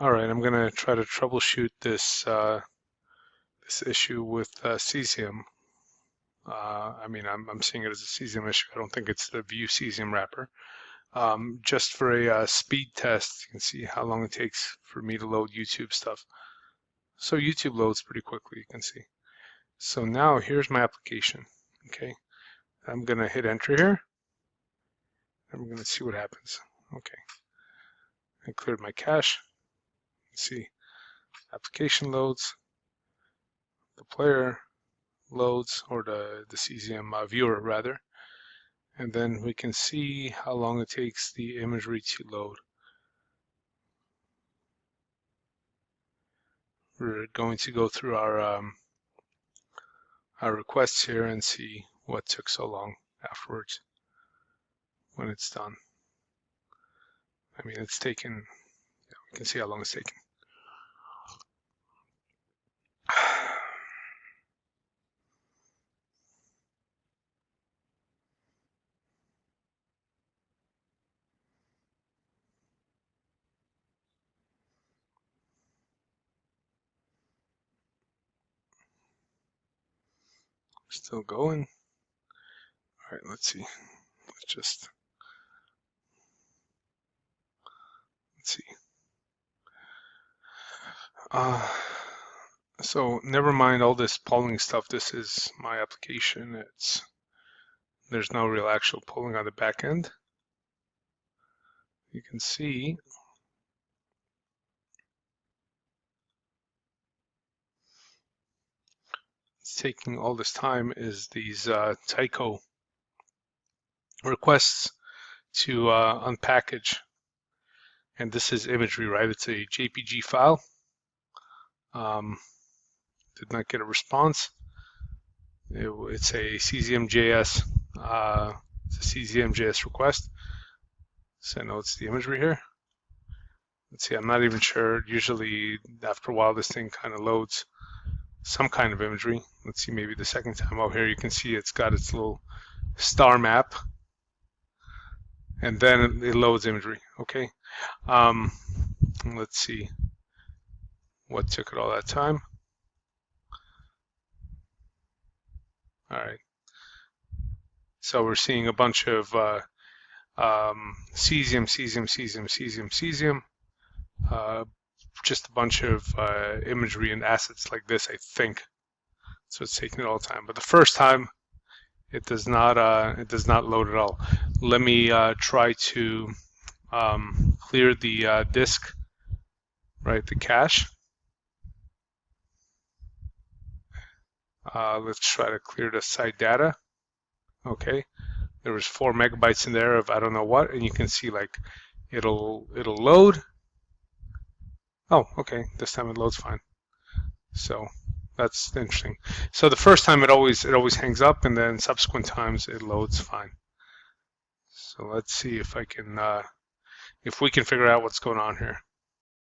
All right, I'm gonna try to troubleshoot this this issue with Cesium. I'm seeing it as a Cesium issue. I don't think it's the View Cesium wrapper. Just for a speed test, you can see how long it takes for me to load YouTube stuff. So YouTube loads pretty quickly, you can see. So now here's my application. Okay, I'm gonna hit enter here. I'm gonna see what happens. Okay, I cleared my cache. See, application loads, the player loads, or the Cesium viewer rather, and then we can see how long it takes the imagery to load. We're going to go through our requests here and see what took so long afterwards when it's done. I mean, it's taken, yeah, we can see how long it's taken. Still going. All right, let's see. Let's see. So never mind all this polling stuff. This is my application. There's no real actual polling on the back end. You can see it's taking all this time is these Tyco requests to unpackage. And this is imagery, right? It's a JPG file. Did not get a response. It's a Cesium.js. It's a Cesium.js request. So I know it's the imagery here. Let's see, I'm not even sure. Usually after a while this thing kind of loads some kind of imagery. Let's see, maybe the second time out here you can see it's got its little star map, and then it loads imagery. Okay, let's see what took it all that time. All right, so we're seeing a bunch of Cesium, just a bunch of imagery and assets like this, I think. So it's taking it all the time. But the first time, it does not load at all. Let me try to clear the disk, right, the cache. Let's try to clear the site data. Okay, there was 4 megabytes in there of I don't know what, and you can see like it'll load. Oh, okay, this time it loads fine. So that's interesting. So the first time it always hangs up, and then subsequent times it loads fine. So let's see if I can if we can figure out what's going on here.